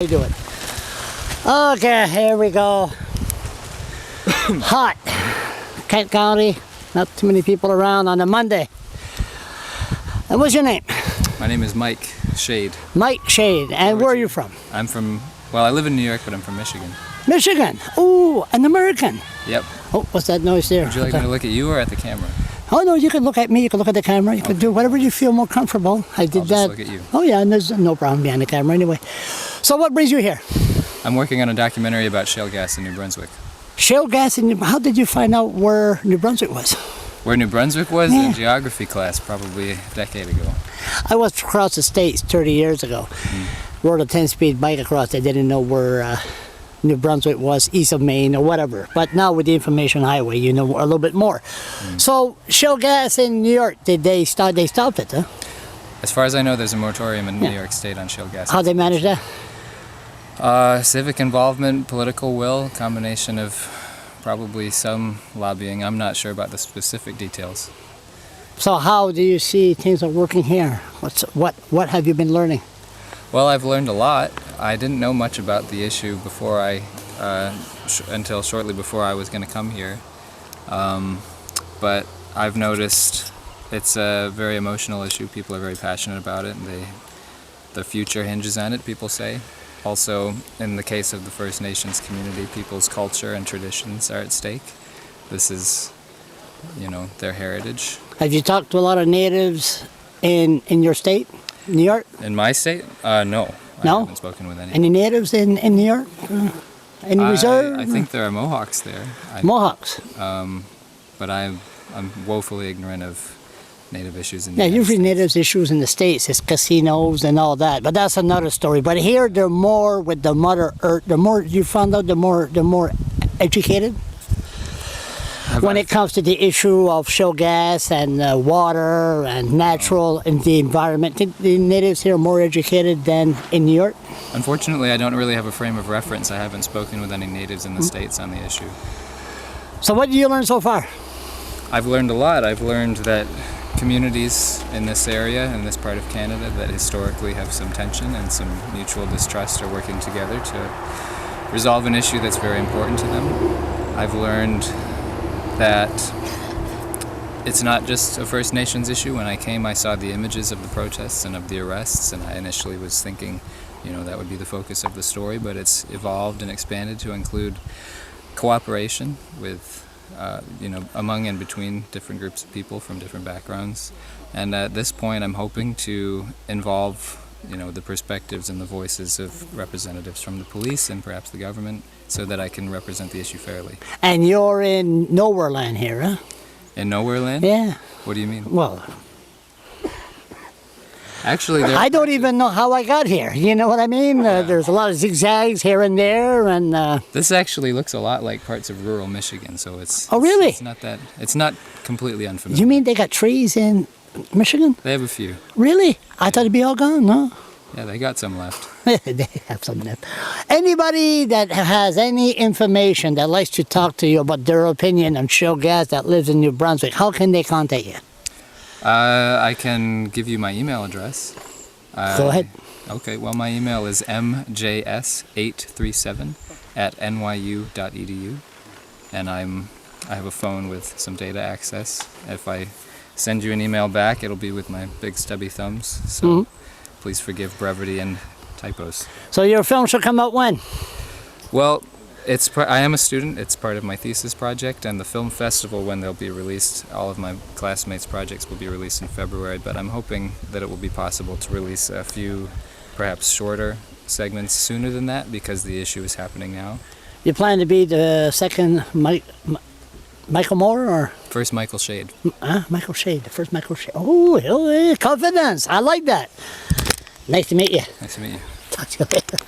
You do it. Okay, here we go. Hot. Kent County. Not too many people around on a Monday. And what's your name? My name is Mike Shade. Mike Shade. And where are you from? I'm from, well, I live in New York, but I'm from Michigan. Michigan. Ooh, an American. Yep. Oh, what's that noise there? Would you like me to look at you or at the camera? Oh, no, you can look at me. You can look at the camera. You can do whatever you feel more comfortable. I did I'll just that. look at you. Oh, yeah, and there's no problem behind the camera anyway. So what brings you here? I'm working on a documentary about shale gas in New Brunswick. Shale gas in how did you find out where New Brunswick was? Where New Brunswick was Yeah. in geography class probably a decade ago. I was across the states 30 years ago. Rode a 10-speed bike across. I didn't know where New Brunswick was, east of Maine or whatever. But now with the information highway, you know a little bit more. So shale gas in New York, did they stop? They stopped it, huh? As far as I know, there's a moratorium in New York State on shale gas. How they manage that? Civic involvement, political will, combination of probably some lobbying. I'm not sure about the specific details. So how do you see things are working here? What have you been learning? Well, I've learned a lot. I didn't know much about the issue before until shortly before I was going to come here. But I've noticed it's a very emotional issue. People are very passionate about it, and the future hinges on it, people say. Also, in the case of the First Nations community, people's culture and traditions are at stake. This is, their heritage. Have you talked to a lot of natives in your state, New York? In my state? No. No? I haven't spoken with any. Any natives in New York? Any reserve? I think there are Mohawks there. Mohawks? But I'm woefully ignorant of Native issues in the Yeah, United usually States. natives issues in the States is casinos and all that, but that's another story. But here they're more with the Mother Earth. The more you found out, the more educated when it comes to the issue of shale gas and water and natural and the environment. Think the natives here are more educated than in New York? Unfortunately, I don't really have a frame of reference. I haven't spoken with any natives in the States on the issue. So what did you learn so far? I've learned a lot. I've learned that communities in this area, in this part of Canada, that historically have some tension and some mutual distrust are working together to resolve an issue that's very important to them. I've learned that it's not just a First Nations issue. When I came, I saw the images of the protests and of the arrests, and I initially was thinking, that would be the focus of the story, but it's evolved and expanded to include cooperation with among and between different groups of people from different backgrounds. And at this point, I'm hoping to involve, the perspectives and the voices of representatives from the police and perhaps the government so that I can represent the issue fairly. And you're in nowhere land here, huh? In nowhere land? Yeah. What do you mean? Well, actually, I don't even know how I got here. You know what I mean? There's a lot of zigzags here and there, and this actually looks a lot like parts of rural Michigan, so it's. Oh, really? It's not completely unfamiliar. You mean they got trees in Michigan? They have a few. Really? I thought it'd be all gone, no? Yeah, they got some left. They have some left. Anybody that has any information that likes to talk to you about their opinion on shale gas that lives in New Brunswick, how can they contact you? I can give you my email address. Go ahead. Okay, well, my email is mjs837@nyu.edu, and I have a phone with some data access. If I send you an email back, it'll be with my big stubby thumbs, so please forgive brevity and typos. So your film should come out when? Well, I am a student. It's part of my thesis project, and the film festival, when they'll be released, all of my classmates' projects will be released in February, but I'm hoping that it will be possible to release a few, perhaps shorter segments sooner than that, because the issue is happening now. You plan to be the second Michael Moore or? First Michael Shade. Michael Shade, the first Michael Shade. Oh, confidence. I like that. Nice to meet you. Nice to meet you. Talk to you later.